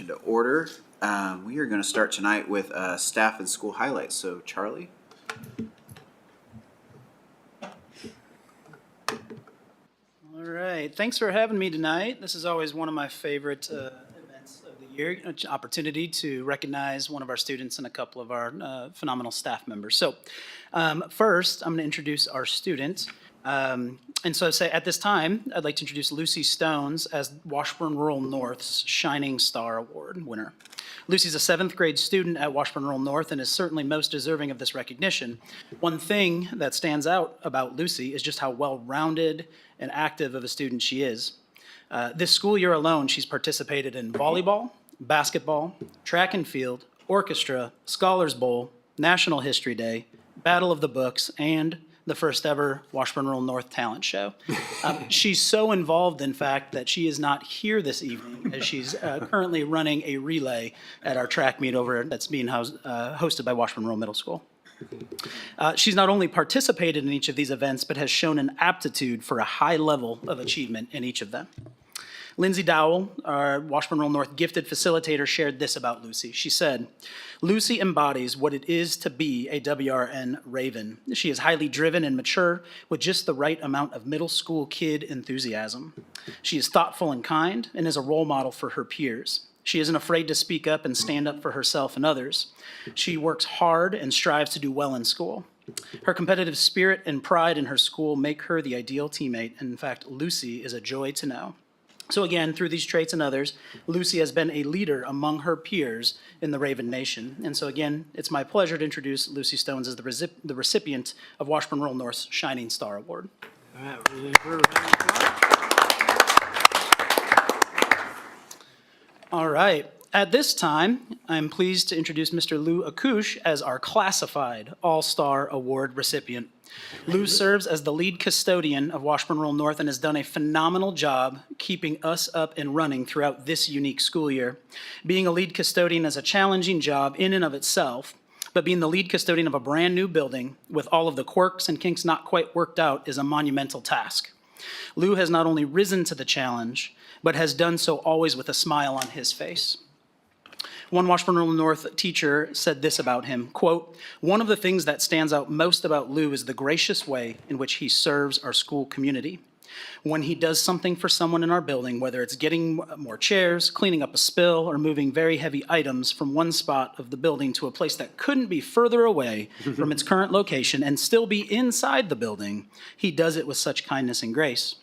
session to order. We are going to start tonight with staff and school highlights. So, Charlie. All right. Thanks for having me tonight. This is always one of my favorite events of the year, an opportunity to recognize one of our students and a couple of our phenomenal staff members. So first, I'm going to introduce our student. And so at this time, I'd like to introduce Lucy Stones as Washburn Rural North's Shining Star Award winner. Lucy's a 7th grade student at Washburn Rural North and is certainly most deserving of this recognition. One thing that stands out about Lucy is just how well-rounded and active of a student she is. This school year alone, she's participated in volleyball, basketball, track and field, orchestra, Scholars Bowl, National History Day, Battle of the Books, and the first ever Washburn Rural North talent show. She's so involved, in fact, that she is not here this evening as she's currently running a relay at our track meet over that's being hosted by Washburn Rural Middle School. She's not only participated in each of these events, but has shown an aptitude for a high level of achievement in each of them. Lindsay Dowell, our Washburn Rural North gifted facilitator, shared this about Lucy. She said, "Lucy embodies what it is to be a WRN Raven. She is highly driven and mature with just the right amount of middle school kid enthusiasm. She is thoughtful and kind and is a role model for her peers. She isn't afraid to speak up and stand up for herself and others. She works hard and strives to do well in school. Her competitive spirit and pride in her school make her the ideal teammate. And in fact, Lucy is a joy to know." So again, through these traits and others, Lucy has been a leader among her peers in the Raven Nation. And so again, it's my pleasure to introduce Lucy Stones as the recipient of Washburn Rural North's Shining Star Award. All right, really good. All right. At this time, I'm pleased to introduce Mr. Lou Akush as our classified All-Star Award recipient. Lou serves as the lead custodian of Washburn Rural North and has done a phenomenal job keeping us up and running throughout this unique school year. Being a lead custodian is a challenging job in and of itself, but being the lead custodian of a brand new building with all of the quirks and kinks not quite worked out is a monumental task. Lou has not only risen to the challenge, but has done so always with a smile on his face. One Washburn Rural North teacher said this about him, quote, "One of the things that stands out most about Lou is the gracious way in which he serves our school community. When he does something for someone in our building, whether it's getting more chairs, cleaning up a spill, or moving very heavy items from one spot of the building to a place that couldn't be further away from its current location and still be inside the building, he does it with such kindness and grace."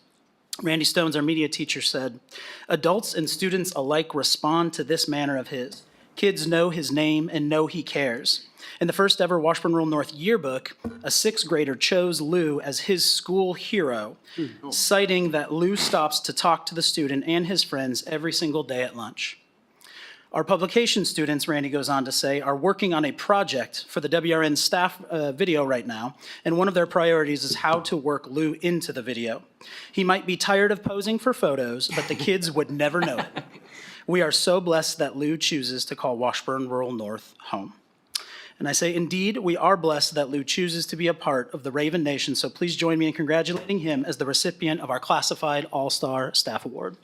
Randy Stones, our media teacher, said, "Adults and students alike respond to this manner of his. Kids know his name and know he cares. In the first ever Washburn Rural North yearbook, a 6th grader chose Lou as his school hero, citing that Lou stops to talk to the student and his friends every single day at lunch. Our publication students," Randy goes on to say, "are working on a project for the WRN staff video right now, and one of their priorities is how to work Lou into the video. He might be tired of posing for photos, but the kids would never know it. We are so blessed that Lou chooses to call Washburn Rural North home." And I say, indeed, we are blessed that Lou chooses to be a part of the Raven Nation, so please join me in congratulating him as the recipient of our classified All-Star Staff Award.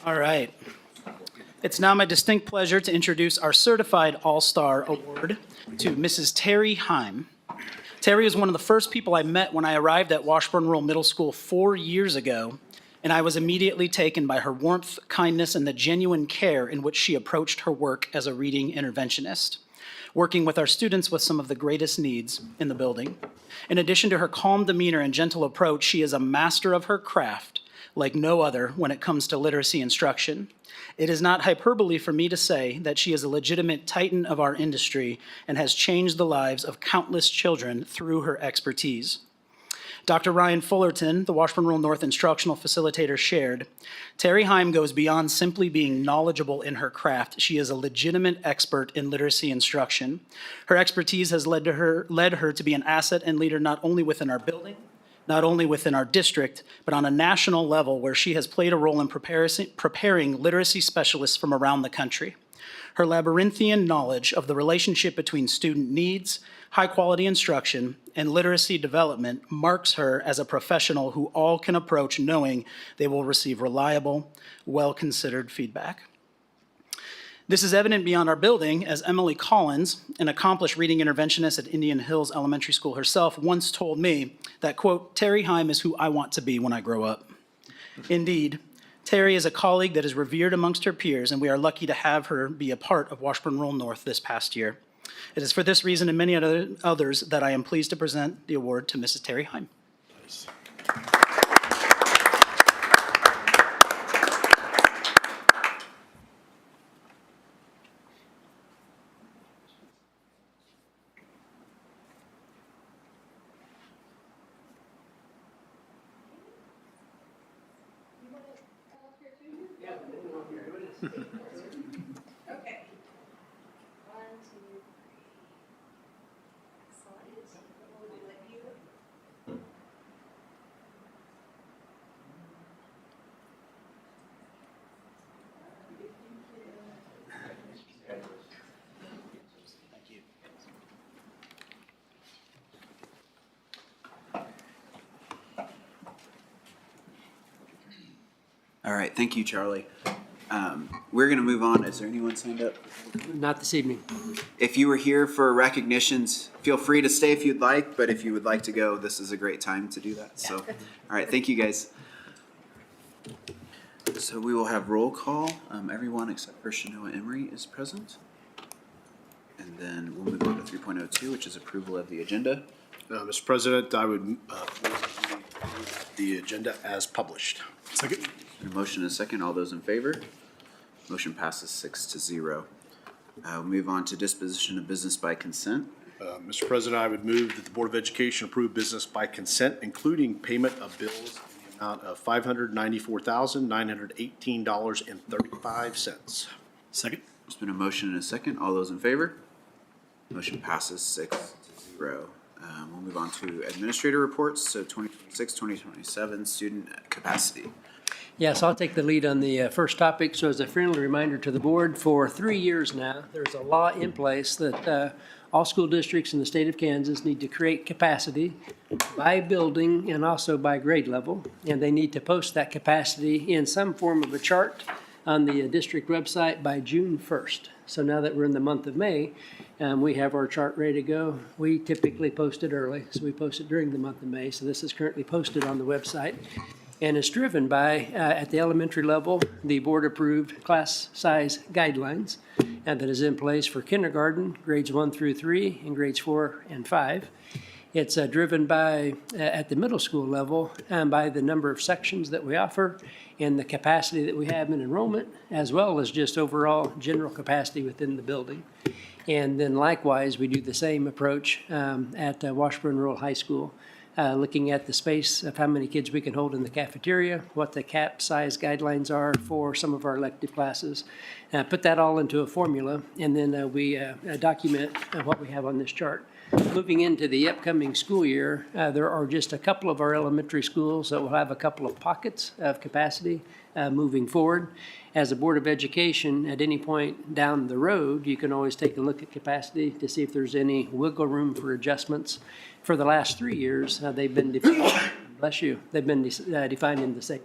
All right. It's now my distinct pleasure to introduce our Certified All-Star Award to Mrs. Terry Heim. Terry was one of the first people I met when I arrived at Washburn Rural Middle School 4 years ago, and I was immediately taken by her warmth, kindness, and the genuine care in which she approached her work as a reading interventionist, working with our students with some of the greatest needs in the building. In addition to her calm demeanor and gentle approach, she is a master of her craft like no other when it comes to literacy instruction. It is not hyperbole for me to say that she is a legitimate titan of our industry and has changed the lives of countless children through her expertise. Dr. Ryan Fullerton, the Washburn Rural North instructional facilitator, shared, Terry Heim goes beyond simply being knowledgeable in her craft. She is a legitimate expert in literacy instruction. Her expertise has led her to be an asset and leader not only within our building, not only within our district, but on a national level where she has played a role in preparing literacy specialists from around the country. Her labyrinthian knowledge of the relationship between student needs, high-quality instruction, and literacy development marks her as a professional who all can approach knowing they will receive reliable, well-considered feedback. This is evident beyond our building, as Emily Collins, an accomplished reading interventionist at Indian Hills Elementary School herself, once told me that, quote, Terry Heim is who I want to be when I grow up. Indeed, Terry is a colleague that is revered amongst her peers, and we are lucky to have her be a part of Washburn Rural North this past year. It is for this reason and many others that I am pleased to present the award to Mrs. Terry Heim. Nice. Okay. 1, 2, 3. Excellent. We'll let you. Thank you. All right, thank you, Charlie. We're going to move on. Is there anyone signed up? Not this evening. If you were here for recognitions, feel free to stay if you'd like, but if you would like to go, this is a great time to do that. So, all right, thank you guys. So we will have roll call. Everyone except for Shanoa Emery is present. And then we'll move on to 3.02, which is approval of the agenda. Mr. President, I would move the agenda as published. Second. A motion and a second. All those in favor? Motion passes 6-0. We'll move on to disposition of business by consent. Mr. President, I would move that the Board of Education approve business by consent, including payment of bills in the amount of $594,918.35. Second. There's been a motion and a second. All those in favor? Motion passes 6-0. We'll move on to administrator reports. So 2026, 2027 student capacity. Yes, I'll take the lead on the first topic. So as a friendly reminder to the board, for 3 years now, there's a law in place that all school districts in the state of Kansas need to create capacity by building and also by grade level. And they need to post that capacity in some form of a chart on the district website by June 1st. So now that we're in the month of May, we have our chart ready to go. We typically post it early, so we post it during the month of May. So this is currently posted on the website. And it's driven by, at the elementary level, the board-approved class size guidelines that is in place for kindergarten, grades 1 through 3, and grades 4 and 5. It's driven by, at the middle school level, by the number of sections that we offer and the capacity that we have in enrollment, as well as just overall general capacity within the building. And then likewise, we do the same approach at Washburn Rural High School. Looking at the space of how many kids we can hold in the cafeteria, what the cap size guidelines are for some of our elective classes. Put that all into a formula, and then we document what we have on this chart. Moving into the upcoming school year, there are just a couple of our elementary schools that will have a couple of pockets of capacity moving forward. As a Board of Education, at any point down the road, you can always take a look at capacity to see if there's any wiggle room for adjustments. For the last 3 years, they've been defined, bless you, they've been defined in the same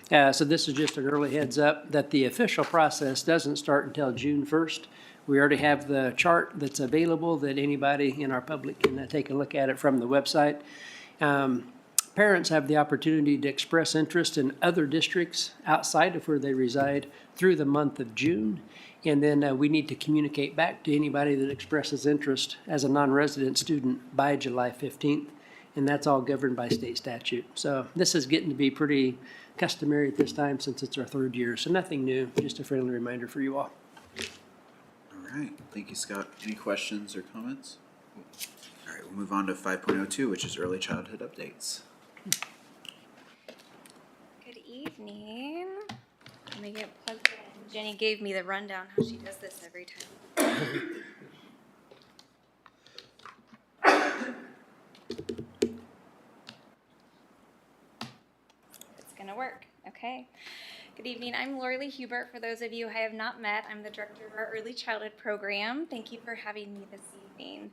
way. So this is just an early heads up that the official process doesn't start until June 1st. We already have the chart that's available that anybody in our public can take a look at it from the website. Parents have the opportunity to express interest in other districts outside of where they reside through the month of June. And then we need to communicate back to anybody that expresses interest as a non-resident student by July 15th. And that's all governed by state statute. So this is getting to be pretty customary at this time since it's our 3rd year. So nothing new, just a friendly reminder for you all. All right, thank you, Scott. Any questions or comments? All right, we'll we'll move on to 5.02, which is early childhood updates. Good evening. Let me get plugged in. Jenny gave me the rundown how she does this every time. It's gonna work. Okay. Good evening. I'm Lori Hubert. For those of you I have not met, I'm the director of our early childhood program. Thank you for having me this evening.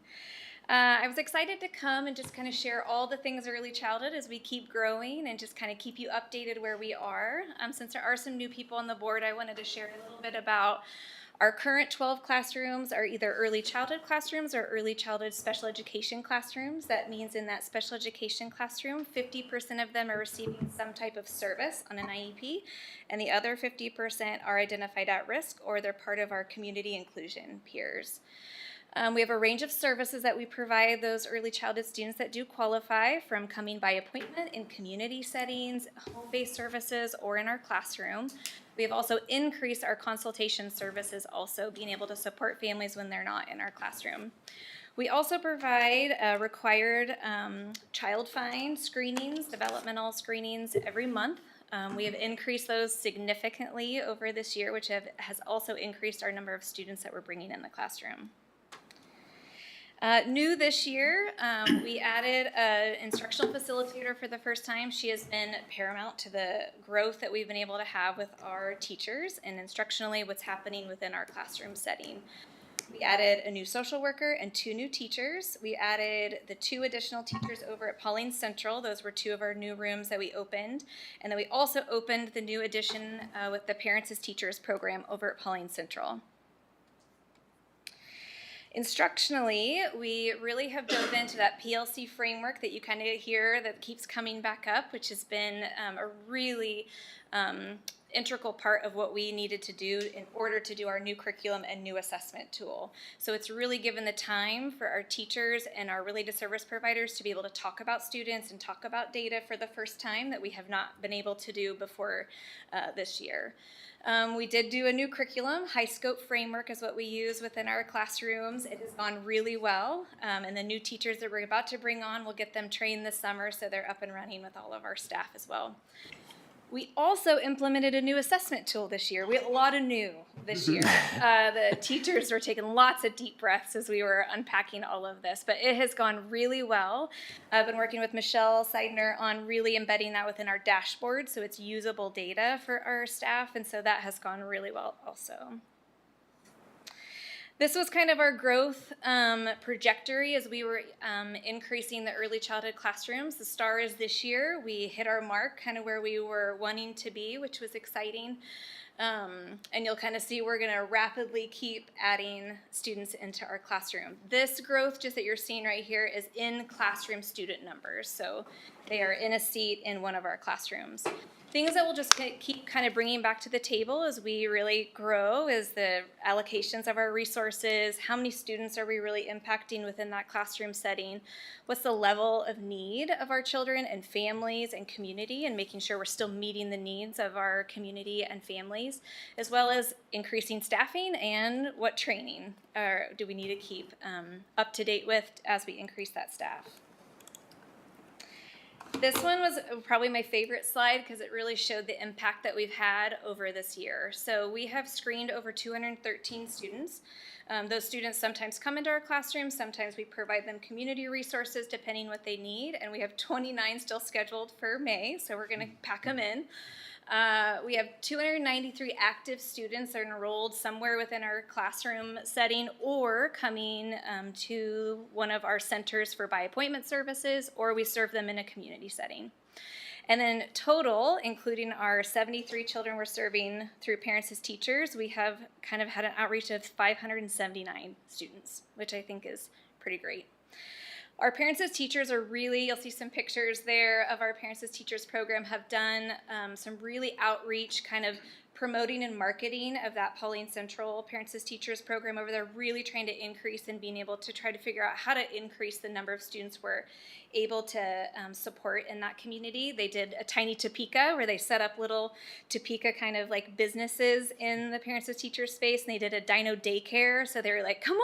I was excited to come and just kind of share all the things early childhood as we keep growing and just kind of keep you updated where we are. Since there are some new people on the board, I wanted to share a little bit about our current 12 classrooms are either early childhood classrooms or early childhood special education classrooms. That means in that special education classroom, 50% of them are receiving some type of service on an IEP, and the other 50% are identified at risk or they're part of our community inclusion peers. We have a range of services that we provide those early childhood students that do qualify, from coming by appointment in community settings, home-based services, or in our classroom. We have also increased our consultation services, also being able to support families when they're not in our classroom. We also provide required child find screenings, developmental screenings every month. We have increased those significantly over this year, which has also increased our number of students that we're bringing in the classroom. New this year, we added an instructional facilitator for the first time. She has been paramount to the growth that we've been able to have with our teachers and instructionally what's happening within our classroom setting. We added a new social worker and 2 new teachers. We added the 2 additional teachers over at Pauline Central. Those were 2 of our new rooms that we opened. And then we also opened the new addition with the Parents as Teachers program over at Pauline Central. Instructionally, we really have dove into that PLC framework that you kind of hear that keeps coming back up, which has been a really integral part of what we needed to do in order to do our new curriculum and new assessment tool. So it's really given the time for our teachers and our related service providers to be able to talk about students and talk about data for the first time that we have not been able to do before this year. We did do a new curriculum. High scope framework is what we use within our classrooms. It has gone really well, and the new teachers that we're about to bring on, we'll get them trained this summer so they're up and running with all of our staff as well. We also implemented a new assessment tool this year. We had a lot of new this year. The teachers were taking lots of deep breaths as we were unpacking all of this, but it has gone really well. I've been working with Michelle Seidner on really embedding that within our dashboard so it's usable data for our staff, and so that has gone really well also. This was kind of our growth trajectory as we were increasing the early childhood classrooms. The star is this year. We hit our mark kind of where we were wanting to be, which was exciting. And you'll kind of see we're going to rapidly keep adding students into our classroom. This growth just that you're seeing right here is in classroom student numbers. So they are in a seat in one of our classrooms. Things that we'll just keep kind of bringing back to the table as we really grow is the allocations of our resources, how many students are we really impacting within that classroom setting, what's the level of need of our children and families and community, and making sure we're still meeting the needs of our community and families, as well as increasing staffing and what training do we need to keep up to date with as we increase that staff. This one was probably my favorite slide because it really showed the impact that we've had over this year. So we have screened over 213 students. Those students sometimes come into our classrooms, sometimes we provide them community resources depending what they need, and we have 29 still scheduled for May, so we're going to pack them in. We have 293 active students that are enrolled somewhere within our classroom setting or coming to one of our centers for by appointment services, or we serve them in a community setting. And then total, including our 73 children we're serving through Parents as Teachers, we have kind of had an outreach of 579 students, which I think is pretty great. Our Parents as Teachers are really, you'll see some pictures there of our Parents as Teachers program, have done some really outreach kind of promoting and marketing of that Pauline Central Parents as Teachers program over there, really trying to increase and being able to try to figure out how to increase the number of students we're able to support in that community. They did a tiny Topeka where they set up little Topeka kind of like businesses in the Parents as Teachers space, and they did a dino daycare. So they were like, come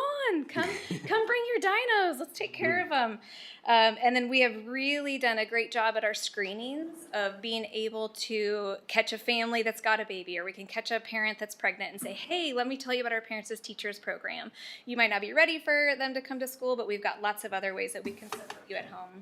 bring your dinos, let's take care of them. And then we have really done a great job at our screenings of being able to catch a family that's got a baby, or we can catch a parent that's pregnant and say, hey, let me tell you about our Parents as Teachers program. You might not be ready for them to come to school, but we've got lots of other ways that we can support you at home.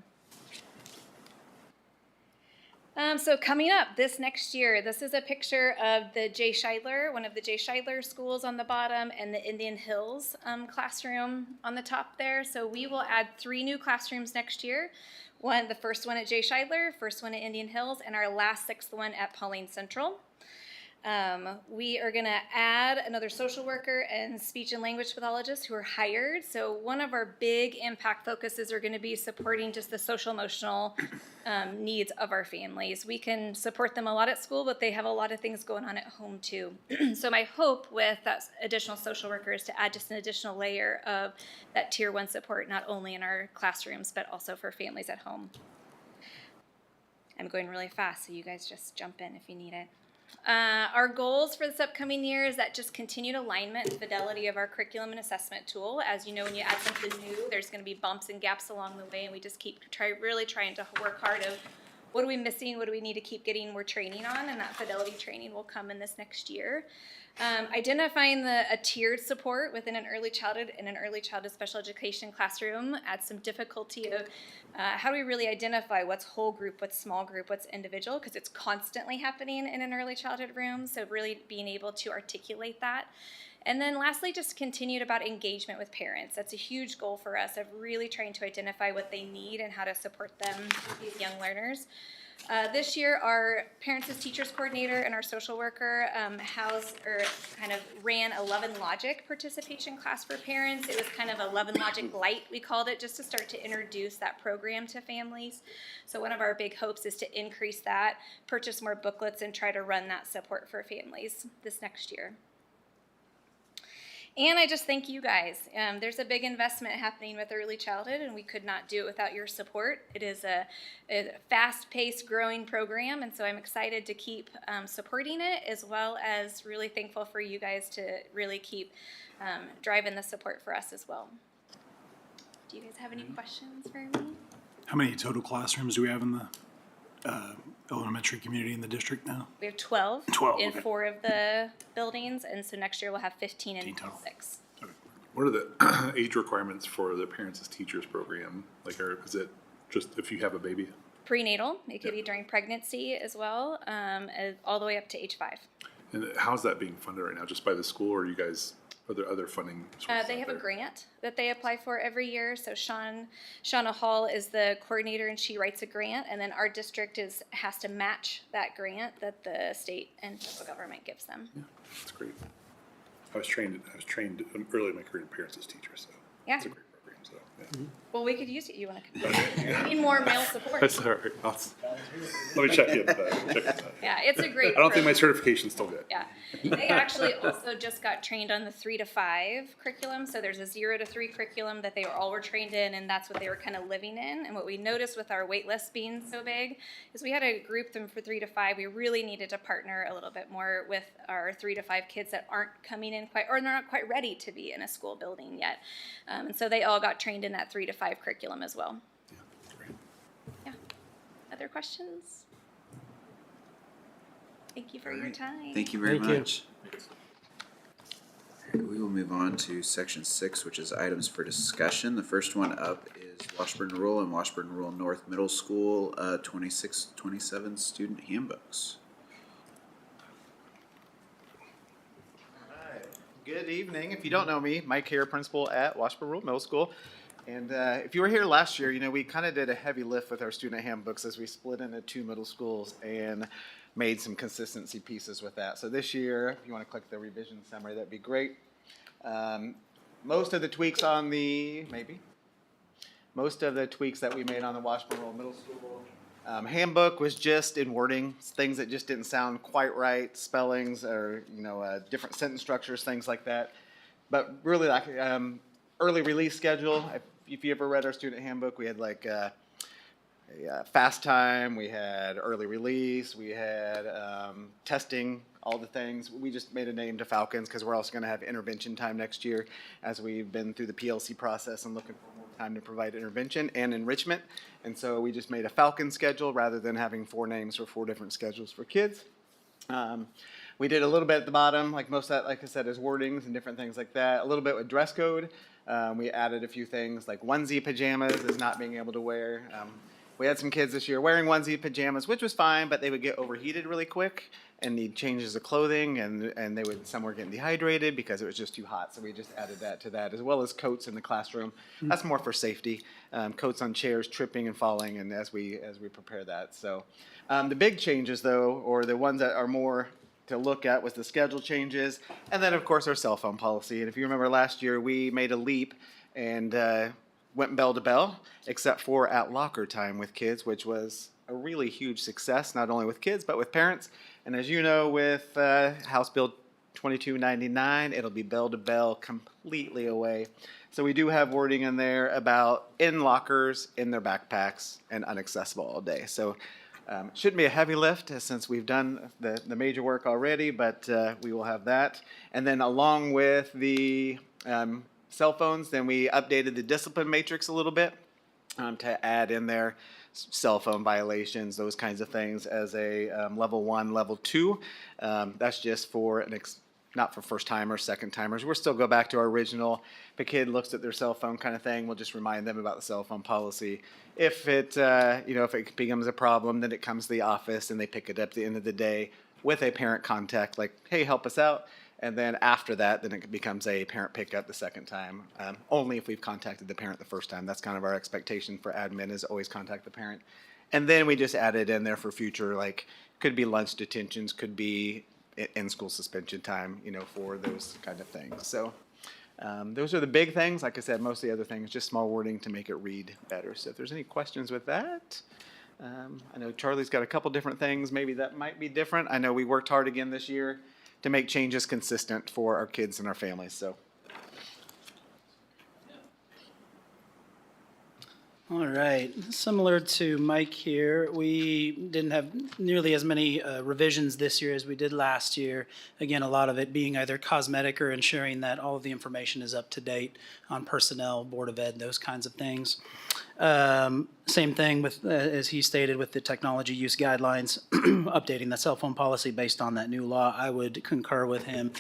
So coming up this next year, this is a picture of the J. Scheidler, one of the J. Scheidler schools on the bottom, and the Indian Hills classroom on the top there. So we will add 3 new classrooms next year. The first one at J. Scheidler, first one at Indian Hills, and our last 6th one at Pauline Central. We are going to add another social worker and speech and language pathologist who are hired. So one of our big impact focuses are going to be supporting just the social emotional needs of our families. We can support them a lot at school, but they have a lot of things going on at home too. So my hope with that additional social worker is to add just an additional layer of that tier 1 support, not only in our classrooms, but also for families at home. I'm going really fast, so you guys just jump in if you need it. Our goals for this upcoming year is that just continued alignment and fidelity of our curriculum and assessment tool. As you know, when you add something new, there's going to be bumps and gaps along the way, and we just keep really trying to work hard of what are we missing, what do we need to keep getting more training on, and that fidelity training will come in this next year. Identifying a tiered support within an early childhood and an early childhood special education classroom adds some difficulty of how do we really identify what's whole group, what's small group, what's individual, because it's constantly happening in an early childhood room, so really being able to articulate that. And then lastly, just continued about engagement with parents. That's a huge goal for us of really trying to identify what they need and how to support them, these young learners. This year, our Parents as Teachers coordinator and our social worker ran a Love and Logic participation class for parents. It was kind of a Love and Logic light, we called it, just to start to introduce that program to families. So one of our big hopes is to increase that, purchase more booklets, and try to run that support for families this next year. And I just thank you guys. There's a big investment happening with early childhood, and we could not do it without your support. It is a fast-paced, growing program, and so I'm excited to keep supporting it, as well as really thankful for you guys to really keep driving the support for us as well. Do you guys have any questions for me? How many total classrooms do we have in the elementary community in the district now? We have 12, 12, in okay. 4 of the buildings, and so next year we'll have 15 in 15 total. 6. Okay. What are the age requirements for the Parents as Teachers program? Like, is it just if you have a baby? Prenatal, it could be during pregnancy as well, all the way up to age 5. And how's that being funded right now? Just by the school, or are you guys, are there other funding sources? They have out a there? grant that they apply for every year. So Shauna Hall is the coordinator, and she writes a grant, and then our district has to match that grant that the state and federal government gives them. Yeah, that's great. I was trained early in my career in Parents as Teachers, so Yeah. it's a great program. So yeah. Well, we could use it. You want to need more male support? That's all right. Let me check in. Yeah, it's a great. I don't think my program. certification's still good. Yeah, they actually also just got trained on the 3 to 5 curriculum. So there's a 0 to 3 curriculum that they all were trained in, and that's what they were kind of living in. And what we noticed with our wait list being so big is we had to group them for 3 to 5. We really needed to partner a little bit more with our 3 to 5 kids that aren't coming in quite, or they're not quite ready to be in a school building yet. And so they all got trained in that 3 to 5 curriculum as well. Yeah, that's great. Yeah. Other questions? Thank you for your Alright. time. Thank you very Thank you. much. Alright, we will move on to section 6, which is items for discussion. The first one up is Washburn Rural and Washburn Rural North Middle School 26-27 student handbooks. Good evening. If you don't know me, Mike here, principal at Washburn Rural Middle School. And if you were here last year, you know, we kind of did a heavy lift with our student handbooks as we split into 2 middle schools and made some consistency pieces with that. So this year, if you want to click the revision summary, that'd be great. Most of the tweaks that we made on the Washburn Rural Middle School Handbook was just in wording, things that just didn't sound quite right, spellings or, different sentence structures, things like that. But really, like early release schedule. If you ever read our student handbook, we had like a fast time, we had early release, we had testing, all the things. We just made a name to Falcons because we're also going to have intervention time next year as we've been through the PLC process and looking for more time to provide intervention and enrichment. And so we just made a Falcon schedule rather than having 4 names for 4 different schedules for kids. We did a little bit at the bottom, like most of that, like I said, is wordings and different things like that. A little bit with dress code. We added a few things like onesie pajamas is not being able to wear. We had some kids this year wearing onesie pajamas, which was fine, but they would get overheated really quick and need changes of clothing, and some were getting dehydrated because it was just too hot. So we just added that to that, as well as coats in the classroom. That's more for safety. Coats on chairs, tripping and falling, and as we prepare that. So the big changes, though, or the ones that are more to look at, was the schedule changes, and then of course our cell phone policy. And if you remember last year, we made a leap and went bell to bell, except for at locker time with kids, which was a really huge success, not only with kids but with parents. And as you know, with House Bill 2299, it'll be bell to bell completely away. So we do have wording in there about in lockers, in their backpacks, and inaccessible all day. So shouldn't be a heavy lift since we've done the major work already, but we will have that. And then along with the cell phones, then we updated the discipline matrix a little bit to add in there cell phone violations, those kinds of things as a level 1, level 2. That's just for not for first timers, second timers. We'll still go back to our original. If a kid looks at their cell phone kind of thing, we'll just remind them about the cell phone policy. If it, if it becomes a problem, then it comes to the office and they pick it up at the end of the day with a parent contact, like, hey, help us out. And then after that, then it becomes a parent pickup the second time, only if we've contacted the parent the first time. That's kind of our expectation for admin, is always contact the parent. And then we just added in there for future, like, could be lunch detentions, could be in-school suspension time, for those kind of things. So those are the big things. Like I said, most of the other things, just small wording to make it read better. So if there's any questions with that, I know Charlie's got a couple different things. Maybe that might be different. I know we worked hard again this year to make changes consistent for our kids and our families. So. All right, similar to Mike here, we didn't have nearly as many revisions this year as we did last year. Again, a lot of it being either cosmetic or ensuring that all of the information is up to date on personnel, Board of Ed, those kinds of things. Same thing with, as he stated, with the technology use guidelines, updating the cell phone policy based on that new law. I would concur with him.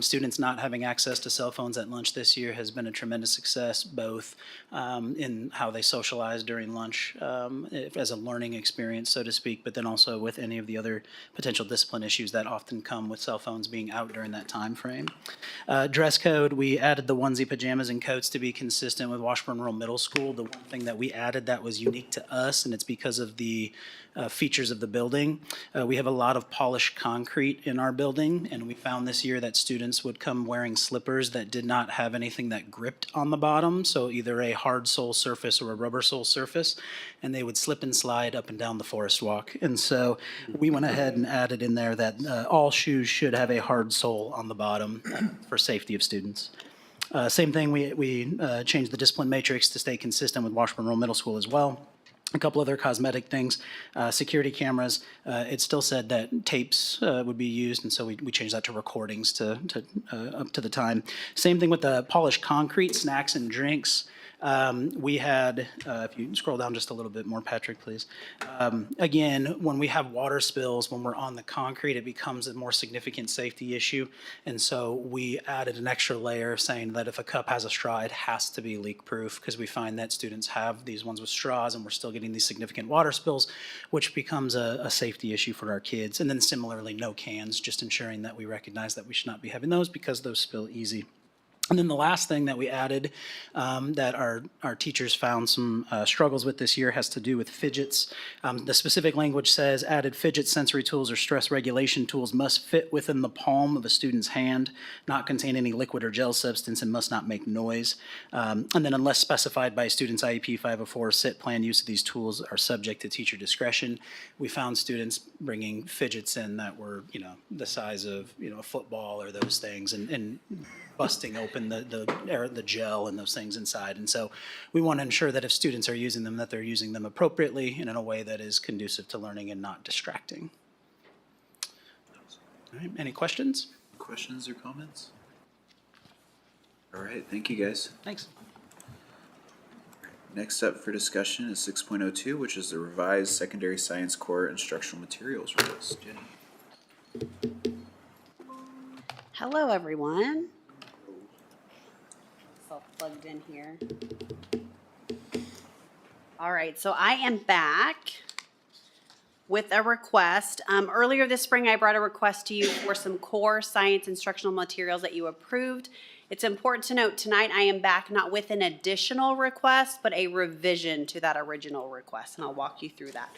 Students not having access to cell phones at lunch this year has been a tremendous success, both in how they socialize during lunch as a learning experience, so to speak, but then also with any of the other potential discipline issues that often come with cell phones being out during that time frame. Dress code, we added the onesie pajamas and coats to be consistent with Washburn Rural Middle School. The one thing that we added that was unique to us, and it's because of the features of the building. We have a lot of polished concrete in our building, and we found this year that students would come wearing slippers that did not have anything that gripped on the bottom, so either a hard sole surface or a rubber sole surface, and they would slip and slide up and down the forest walk. And so we went ahead and added in there that all shoes should have a hard sole on the bottom for safety of students. Same thing, we changed the discipline matrix to stay consistent with Washburn Rural Middle School as well. A couple other cosmetic things, security cameras. It still said that tapes would be used, and so we changed that to recordings to up to the time. Same thing with the polished concrete, snacks and drinks. We had, if you scroll down just a little bit more, Patrick, please. Again, when we have water spills, when we're on the concrete, it becomes a more significant safety issue. And so we added an extra layer saying that if a cup has a straw, it has to be leak proof, because we find that students have these ones with straws and we're still getting these significant water spills, which becomes a safety issue for our kids. And then similarly, no cans, just ensuring that we recognize that we should not be having those because those spill easy. And then the last thing that we added that our teachers found some struggles with this year has to do with fidgets. The specific language says added fidget sensory tools or stress regulation tools must fit within the palm of a student's hand, not contain any liquid or gel substance, and must not make noise. And then unless specified by student's IEP 504 SIT plan, use of these tools are subject to teacher discretion. We found students bringing fidgets in that were, the size of, a football or those things, and busting open the gel and those things inside. And so we want to ensure that if students are using them, that they're using them appropriately and in a way that is conducive to learning and not distracting. All right, any questions? Questions or comments? All right, thank you guys. Thanks. Next up for discussion is 6.02, which is the revised secondary science core instructional materials rules. Jenny. Hello, everyone. Self plugged in here. All right, so I am back with a request. Earlier this spring, I brought a request to you for some core science instructional materials that you approved. It's important to note tonight I am back not with an additional request, but a revision to that original request, and I'll walk you through that.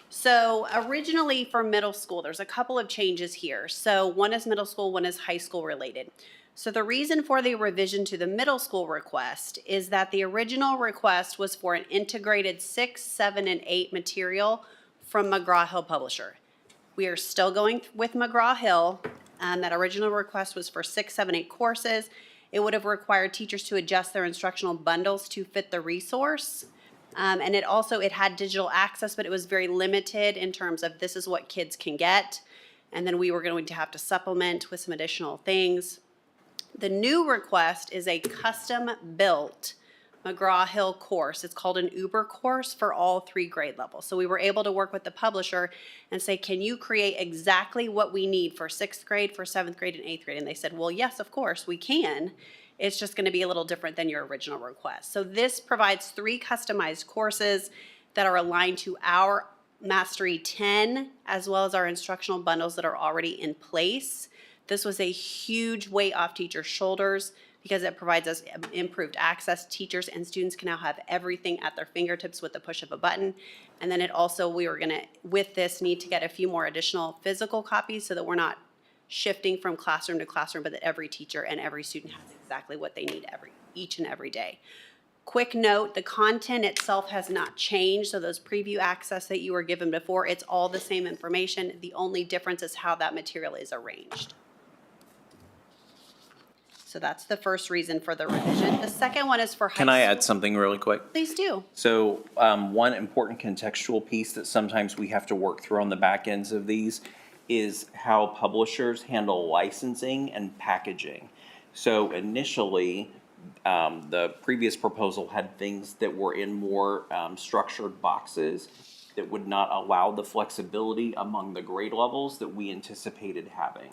So originally for middle school, there's a couple of changes here. So one is middle school, one is high school related. So the reason for the revision to the middle school request is that the original request was for an integrated 6, 7, and 8 material from McGraw-Hill Publisher. We are still going with McGraw-Hill, and that original request was for 6, 7, 8 courses. It would have required teachers to adjust their instructional bundles to fit the resource. And it had digital access, but it was very limited in terms of this is what kids can get. And then we were going to have to supplement with some additional things. The new request is a custom-built McGraw-Hill course. It's called an Uber course for all 3 grade levels. So we were able to work with the publisher and say, can you create exactly what we need for 6th grade, for 7th grade, and 8th grade? And they said, well, yes, of course, we can. It's just going to be a little different than your original request. So this provides 3 customized courses that are aligned to our Mastery 10, as well as our instructional bundles that are already in place. This was a huge weight off teachers' shoulders because it provides us improved access. Teachers and students can now have everything at their fingertips with the push of a button. And then we were going to, with this, need to get a few more additional physical copies so that we're not shifting from classroom to classroom, but that every teacher and every student has exactly what they need each and every day. Quick note, the content itself has not changed, so those preview access that you were given before, it's all the same information. The only difference is how that material is arranged. So that's the first reason for the revision. The second one is for high school. Can I add something really quick? Please do. So one important contextual piece that sometimes we have to work through on the back ends of these is how publishers handle licensing and packaging. So initially, the previous proposal had things that were in more structured boxes that would not allow the flexibility among the grade levels that we anticipated having.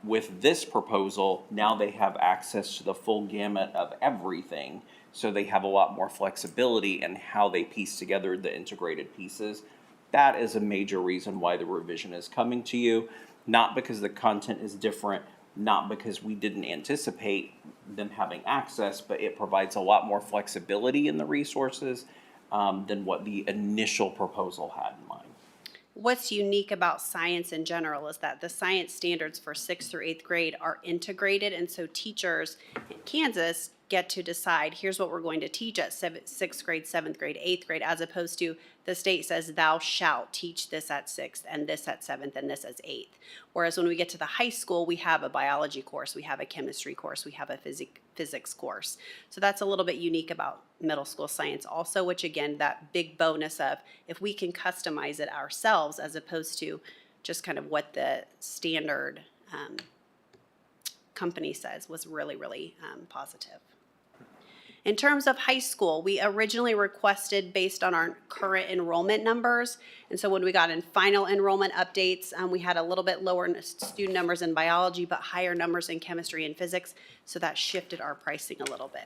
With this proposal, now they have access to the full gamut of everything, so they have a lot more flexibility in how they piece together the integrated pieces. That is a major reason why the revision is coming to you, not because the content is different, not because we didn't anticipate them having access, but it provides a lot more flexibility in the resources than what the initial proposal had in mind. What's unique about science in general is that the science standards for 6th through 8th grade are integrated, and so teachers in Kansas get to decide, here's what we're going to teach at 6th grade, 7th grade, 8th grade, as opposed to the state says, thou shalt teach this at 6th, and this at 7th, and this as 8th. Whereas when we get to the high school, we have a biology course, we have a chemistry course, we have a physics course. So that's a little bit unique about middle school science also, which again, that big bonus of if we can customize it ourselves as opposed to just kind of what the standard company says was really, really positive. In terms of high school, we originally requested based on our current enrollment numbers. And so when we got in final enrollment updates, we had a little bit lower student numbers in biology, but higher numbers in chemistry and physics. So that shifted our pricing a little bit.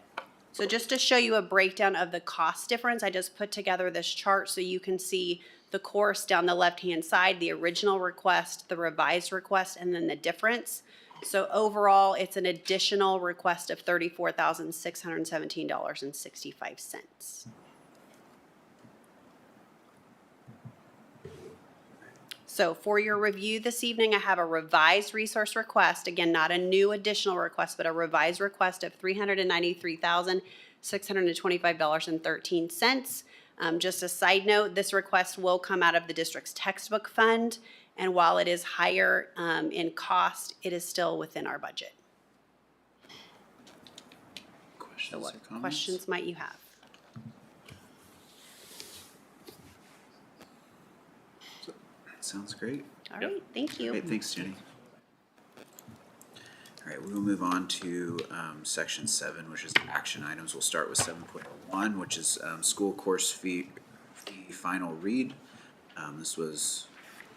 So just to show you a breakdown of the cost difference, I just put together this chart so you can see the course down the left-hand side, the original request, the revised request, and then the difference. So overall, it's an additional request of $34,617.65. So for your review this evening, I have a revised resource request, again, not a new additional request, but a revised request of $393,625.13. Just a side note, this request will come out of the district's textbook fund, and while it is higher in cost, it is still within our budget. So Questions or what comments? questions might you have? Sounds great. All right, thank you. Great, thanks, Jenny. All right, we will move on to section 7, which is action items. We'll start with 7.1, which is school course fee final read. This was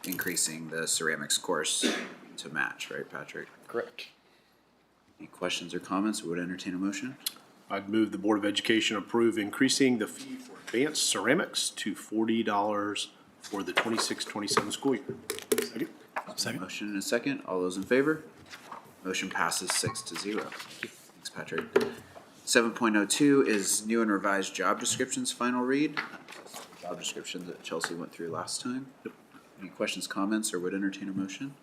increasing the ceramics course to match, right, Patrick? Correct. Any questions or comments? We would entertain a motion. I'd move the Board of Education approve increasing the fee for advanced ceramics to $40 for the 26-27 school year. Second. Second. Motion and a second. All those in favor? Motion passes 6-0. Thanks, Patrick. 7.02 is new and revised job descriptions final read. Job description that Chelsea went through last time. Any questions, comments, or would entertain a motion?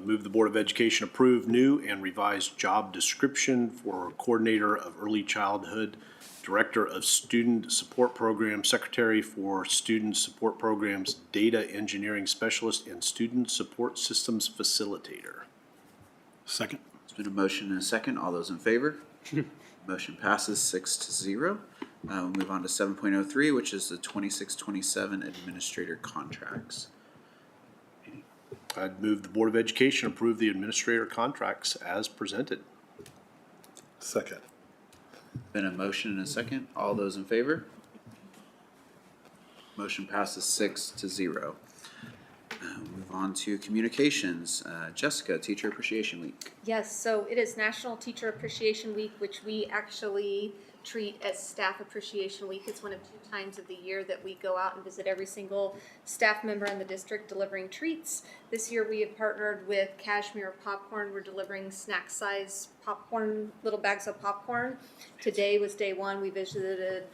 Move the Board of Education approve new and revised job description for Coordinator of Early Childhood, Director of Student Support Program, Secretary for Student Support Programs, Data Engineering Specialist, and Student Support Systems Facilitator. Second. There's been a motion and a second. All those in favor? Motion passes 6-0. We'll move on to 7.03, which is the 26-27 administrator contracts. I'd move the Board of Education approve the administrator contracts as presented. Second. Been a motion and a second. All those in favor? Motion passes 6-0. Move on to communications. Jessica, Teacher Appreciation Week. Yes, so it is National Teacher Appreciation Week, which we actually treat as Staff Appreciation Week. It's one of 2 times of the year that we go out and visit every single staff member in the district delivering treats. This year we have partnered with Cashmere Popcorn. We're delivering snack size popcorn, little bags of popcorn. Today was day 1. We visited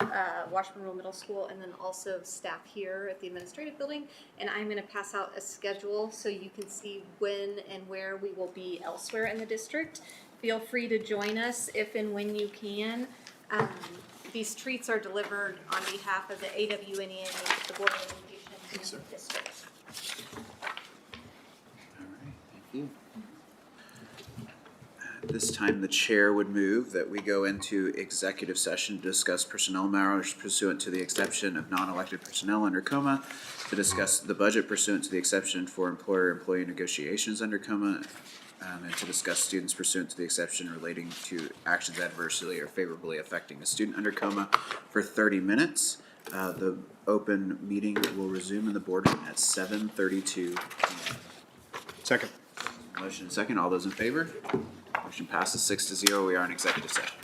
Washburn Middle School and then also staff here at the administrative building. And I'm going to pass out a schedule so you can see when and where we will be elsewhere in the district. Feel free to join us if and when you can. These treats are delivered on behalf of the AWNEA, the Board of Education, and the district. All right, thank you. At this time, the chair would move that we go into executive session to discuss personnel matters pursuant to the exception of non-elected personnel under COMA, to discuss the budget pursuant to the exception for employer-employee negotiations under COMA, and to discuss students pursuant to the exception relating to actions adversely or favorably affecting a student under COMA for 30 minutes. The open meeting will resume in the boardroom at 7:32 p.m. Second. Motion and second. All those in favor? Motion passes 6-0. We are in executive session.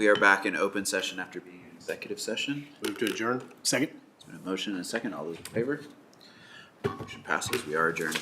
We are back in open session after being in executive session. Move to adjourn? Second? There's been a motion and a second. All those in favor? Motion passes. We are adjourned.